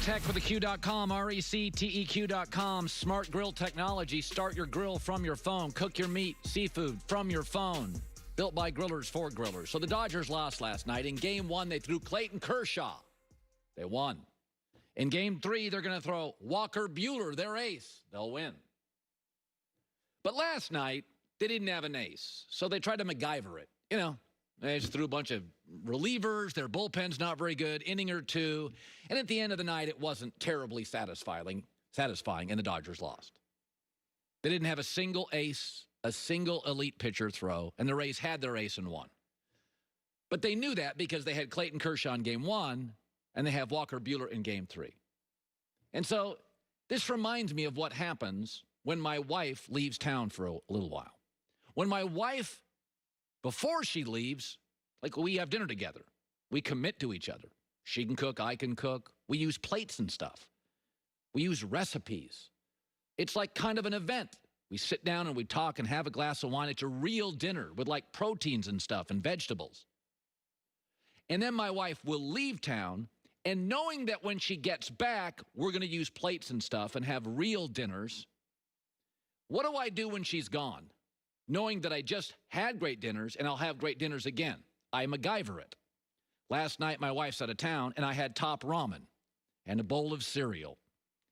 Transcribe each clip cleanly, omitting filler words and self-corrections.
Tech with theQ.com, RECTEQ.com. Smart grill technology. Start your grill from your phone. Cook your meat, seafood from your phone. Built by grillers for grillers. So the Dodgers lost last night. In Game 1, they threw Clayton Kershaw. They won. In Game 3, they're going to throw Walker Buehler, their ace. They'll win. But last night, they didn't have an ace. So they tried to MacGyver it. You know, they just threw a bunch of relievers. Their bullpen's not very good, inning or two. And at the end of the night, it wasn't terribly satisfying, and the Dodgers lost. They didn't have a single ace, a single elite pitcher throw, and the Rays had their ace and won. But they knew that because they had Clayton Kershaw in Game 1, and they have Walker Buehler in Game 3. And so this reminds me of what happens when my wife leaves town for a little while. When my wife, before she leaves, like we have dinner together. We commit to each other. She can cook, I can cook. We use plates and stuff. We use recipes. It's like kind of an event. We sit down and we talk and have a glass of wine. It's a real dinner with like proteins and stuff and vegetables. And then my wife will leave town, and knowing that when she gets back, we're going to use plates and stuff and have real dinners, what do I do when she's gone? Knowing that I just had great dinners and I'll have great dinners again. I MacGyver it. Last night, my wife's out of town, and I had top ramen and a bowl of cereal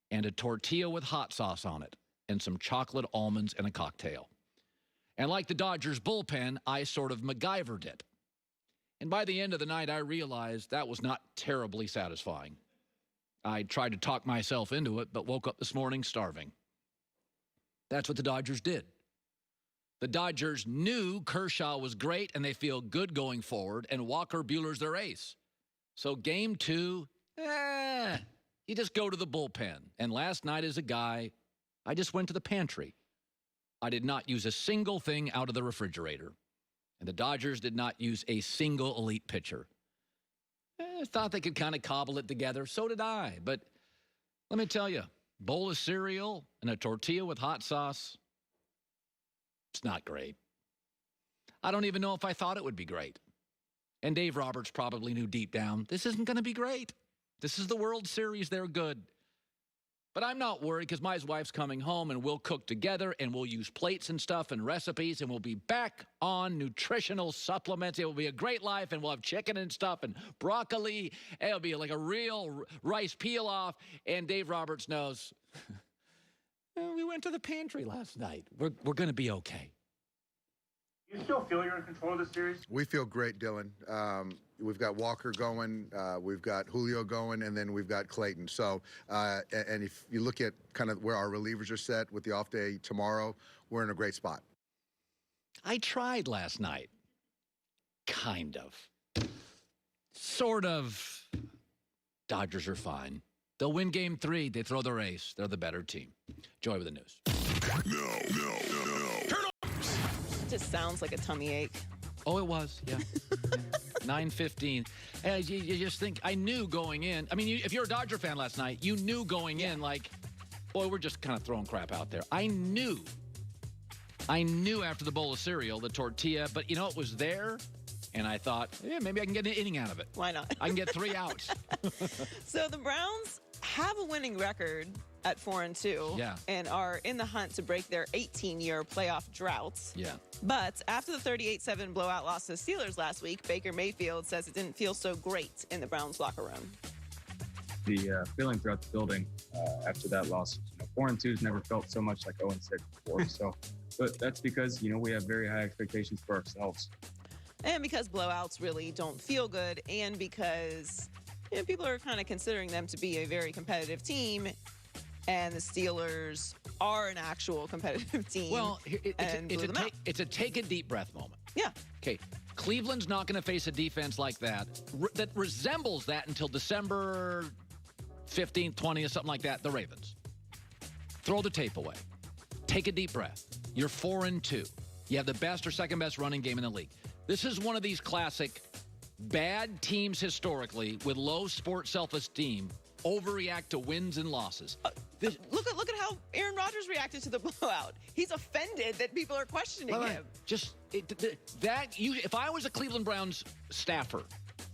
and a tortilla with hot sauce on it and some chocolate almonds and a cocktail. And like the Dodgers bullpen, I sort of MacGyvered it. And by the end of the night, I realized that was not terribly satisfying. I tried to talk myself into it, but woke up this morning starving. That's what the Dodgers did. The Dodgers knew Kershaw was great, and they feel good going forward, and Walker Buehler's their ace. So Game 2, you just go to the bullpen. And last night as a guy, I just went to the pantry. I did not use a single thing out of the refrigerator. And the Dodgers did not use a single elite pitcher. I thought they could kind of cobble it together. So did I. But let me tell you, bowl of cereal and a tortilla with hot sauce, it's not great. I don't even know if I thought it would be great. And Dave Roberts probably knew deep down, this isn't going to be great. This is the World Series. They're good. But I'm not worried because my wife's coming home, and we'll cook together, and we'll use plates and stuff and recipes, and we'll be back on nutritional supplements. It will be a great life, and we'll have chicken and stuff and broccoli. It'll be like a real rice peel-off. And Dave Roberts knows, we went to the pantry last night. We're going to be okay. You still feel you're in control of the series? We feel great, Dylan. We've got Walker going, we've got Julio going, and then we've got Clayton. So, and if you look at kind of where our relievers are set with the off day tomorrow, we're in a great spot. I tried last night. Kind of. Sort of. Dodgers are fine. They'll win Game 3. They throw their ace. They're the better team. Joy with the news. No. It just sounds like a tummy ache. Oh, it was, yeah. 9:15. You just think, I knew going in. I mean, if you're a Dodger fan last night, you knew going in, like, boy, we're just kind of throwing crap out there. I knew after the bowl of cereal, the tortilla, but, you know, it was there. And I thought, maybe I can get an inning out of it. Why not? I can get 3 outs. So the Browns have a winning record at 4-2 and are in the hunt to break their 18-year playoff droughts. Yeah. But after the 38-7 blowout loss to the Steelers last week, Baker Mayfield says it didn't feel so great in the Browns locker room. The feeling throughout the building after that loss, 4-2's never felt so much like 0-6 before. So, but that's because, we have very high expectations for ourselves. And because blowouts really don't feel good, and because people are kind of considering them to be a very competitive team, and the Steelers are an actual competitive team. Well, it's a take a deep breath moment. Yeah. Okay, Cleveland's not going to face a defense like that that resembles that until December 15th, 20th, something like that, the Ravens. Throw the tape away. Take a deep breath. You're 4-2. You have the best or second best running game in the league. This is one of these classic bad teams historically with low sports self-esteem overreact to wins and losses. Look at how Aaron Rodgers reacted to the blowout. He's offended that people are questioning him. If I was a Cleveland Browns staffer,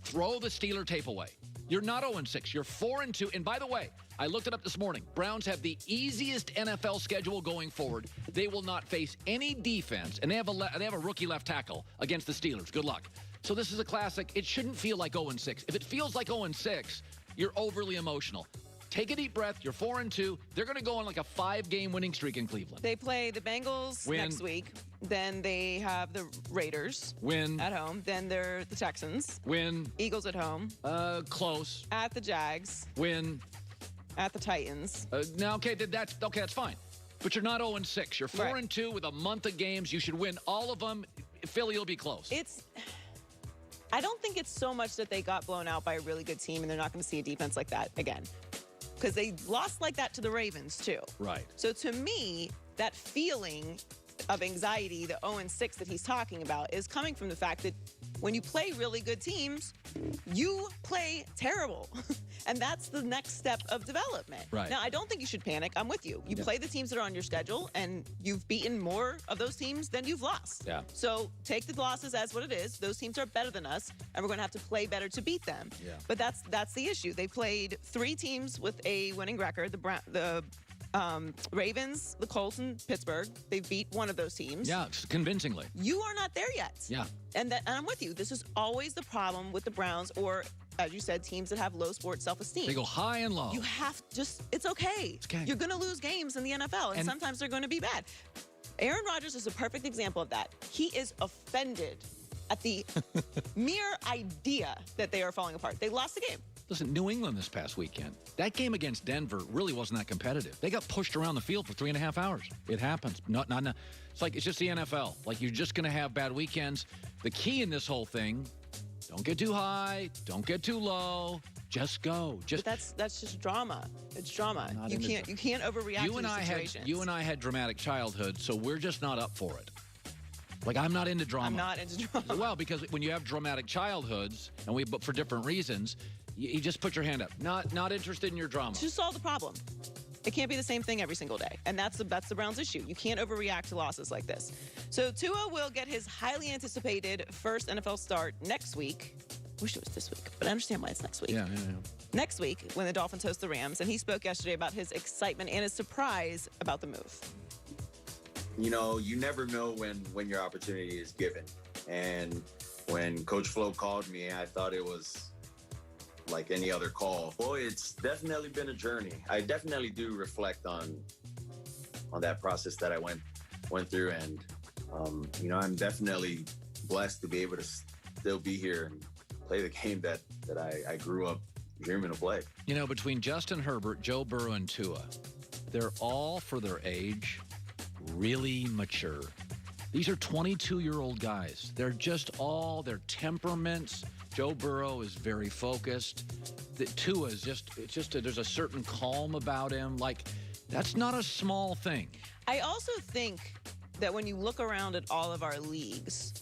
throw the Steeler tape away. You're not 0-6. You're 4-2. And by the way, I looked it up this morning. Browns have the easiest NFL schedule going forward. They will not face any defense, and they have a rookie left tackle against the Steelers. Good luck. So this is a classic. It shouldn't feel like 0-6. If it feels like 0-6, you're overly emotional. Take a deep breath. You're 4-2. They're going to go on like a 5-game winning streak in Cleveland. They play the Bengals next week. Then they have the Raiders at home. Then they're the Texans. Eagles at home. Close. At the Jags. At the Titans. That's fine. But you're not 0-6. You're 4-2 with a month of games. You should win all of them. Philly will be close. I don't think it's so much that they got blown out by a really good team and they're not going to see a defense like that again. Because they lost like that to the Ravens, too. Right. So to me, that feeling of anxiety, the 0-6 that he's talking about, is coming from the fact that when you play really good teams, you play terrible. And that's the next step of development. Right. Now, I don't think you should panic. I'm with you. You play the teams that are on your schedule, and you've beaten more of those teams than you've lost. Yeah. So take the losses as what it is. Those teams are better than us, and we're going to have to play better to beat them. Yeah. But that's the issue. They played 3 teams with a winning record. The Ravens, the Colts, and Pittsburgh. They beat one of those teams. Yeah, convincingly. You are not there yet. Yeah. And I'm with you. This is always the problem with the Browns, or, as you said, teams that have low sports self-esteem. They go high and low. You have it's okay. It's okay. You're going to lose games in the NFL, and sometimes they're going to be bad. Aaron Rodgers is a perfect example of that. He is offended at the mere idea that they are falling apart. They lost the game. Listen, New England this past weekend, that game against Denver really wasn't that competitive. They got pushed around the field for 3.5 hours. It happens. It's just the NFL. Like, you're just going to have bad weekends. The key in this whole thing, don't get too high, don't get too low. Just go. But that's just drama. It's drama. You can't overreact to the situations. You and I had dramatic childhoods, so we're just not up for it. Like, I'm not into drama. I'm not into drama. Well, because when you have dramatic childhoods, but for different reasons, you just put your hand up. Not interested in your drama. Just solve the problem. It can't be the same thing every single day. And that's the Browns' issue. You can't overreact to losses like this. So Tua will get his highly anticipated first NFL start next week. Wish it was this week, but I understand why it's next week. Yeah. Next week, when the Dolphins host the Rams, and he spoke yesterday about his excitement and his surprise about the move. You know, you never know when your opportunity is given. And when Coach Flo called me, I thought it was like any other call. Well, it's definitely been a journey. I definitely do reflect on that process that I went through, and I'm definitely blessed to be able to still be here and play the game that I grew up dreaming to play. You know, between Justin Herbert, Joe Burrow, and Tua, they're all, for their age, really mature. These are 22-year-old guys. They're just all their temperaments. Joe Burrow is very focused. Tua is there's a certain calm about him. Like, that's not a small thing. I also think that when you look around at all of our leagues,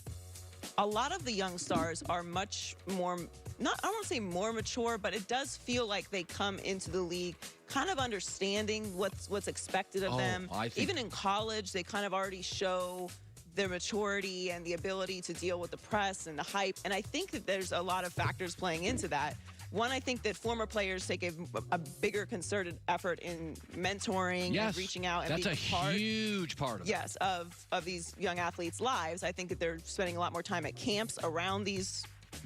a lot of the young stars are much more, I don't want to say more mature, but it does feel like they come into the league kind of understanding what's expected of them. Even in college, they kind of already show their maturity and the ability to deal with the press and the hype. And I think that there's a lot of factors playing into that. One, I think that former players take a bigger concerted effort in mentoring and reaching out and being part. That's a huge part of it. Yes, of these young athletes' lives. I think that they're spending a lot more time at camps around these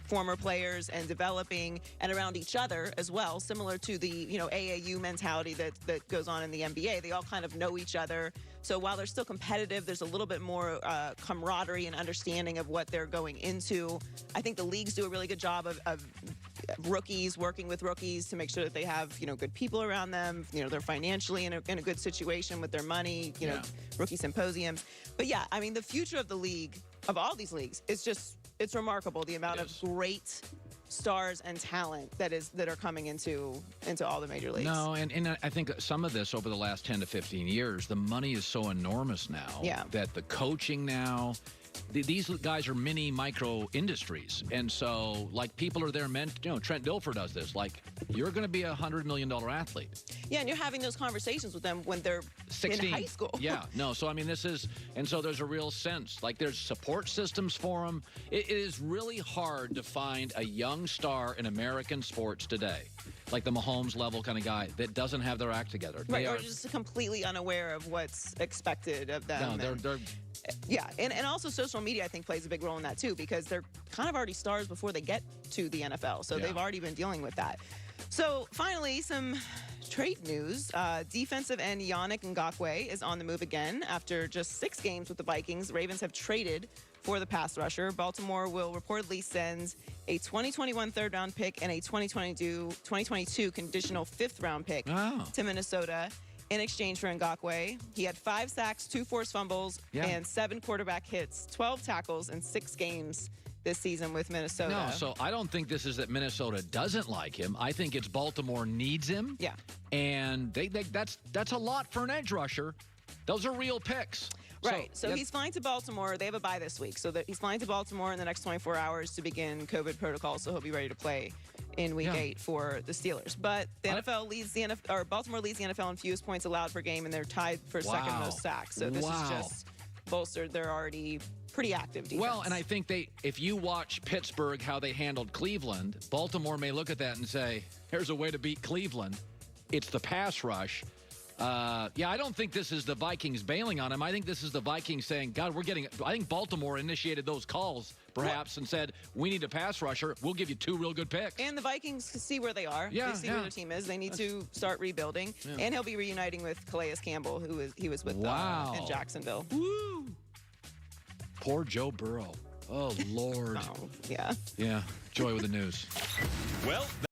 former players and developing, and around each other as well, similar to the AAU mentality that goes on in the NBA. They all kind of know each other. So while they're still competitive, there's a little bit more camaraderie and understanding of what they're going into. I think the leagues do a really good job of rookies working with rookies to make sure that they have good people around them. They're financially in a good situation with their money. Rookie symposiums. But yeah, I mean, the future of the league, of all these leagues, it's remarkable, the amount of great stars and talent that are coming into all the major leagues. No, and I think some of this over the last 10 to 15 years, the money is so enormous now that the coaching now, these guys are mini micro industries. And so, like, people are there meant, Trent Dilfer does this. Like, you're going to be $100 million athlete. Yeah, and you're having those conversations with them when they're 16. in high school. Yeah, no, so I mean, and so there's a real sense. Like, there's support systems for them. It is really hard to find a young star in American sports today, like the Mahomes level kind of guy, that doesn't have their act together. Right, or just completely unaware of what's expected of them. No, they're yeah, and also social media, I think, plays a big role in that, too, because they're kind of already stars before they get to the NFL. So they've already been dealing with that. So finally, some trade news. Defensive end Yannick Ngakoue is on the move again. After just 6 games with the Vikings, Ravens have traded for the pass rusher. Baltimore will reportedly send a 2021 third-round pick and a 2022 conditional 5th-round pick to Minnesota in exchange for Ngakoue. He had 5 sacks, 2 forced fumbles, and 7 quarterback hits, 12 tackles in 6 games this season with Minnesota. No, so I don't think this is that Minnesota doesn't like him. I think it's Baltimore needs him. Yeah. And that's a lot for an edge rusher. Those are real picks. Right. So he's flying to Baltimore. They have a bye this week. So he's flying to Baltimore in the next 24 hours to begin COVID protocol. So he'll be ready to play in Week 8 for the Steelers. But the NFL leads the NFL, or Baltimore leads the NFL in fewest points allowed per game, and they're tied for second most sacks. So this is just bolstered. They're already pretty active defense. Well, and I think if you watch Pittsburgh, how they handled Cleveland, Baltimore may look at that and say, here's a way to beat Cleveland. It's the pass rush. I don't think this is the Vikings bailing on him. I think this is the Vikings saying, God, I think Baltimore initiated those calls, perhaps, and said, we need a pass rusher. We'll give you 2 real good picks. And the Vikings see where they are. Yeah, they see where their team is. They need to start rebuilding. Yeah. And he'll be reuniting with Calais Campbell, he was with in Jacksonville. Woo! Poor Joe Burrow. Oh, Lord. Yeah. Yeah. Joy with the news. Well,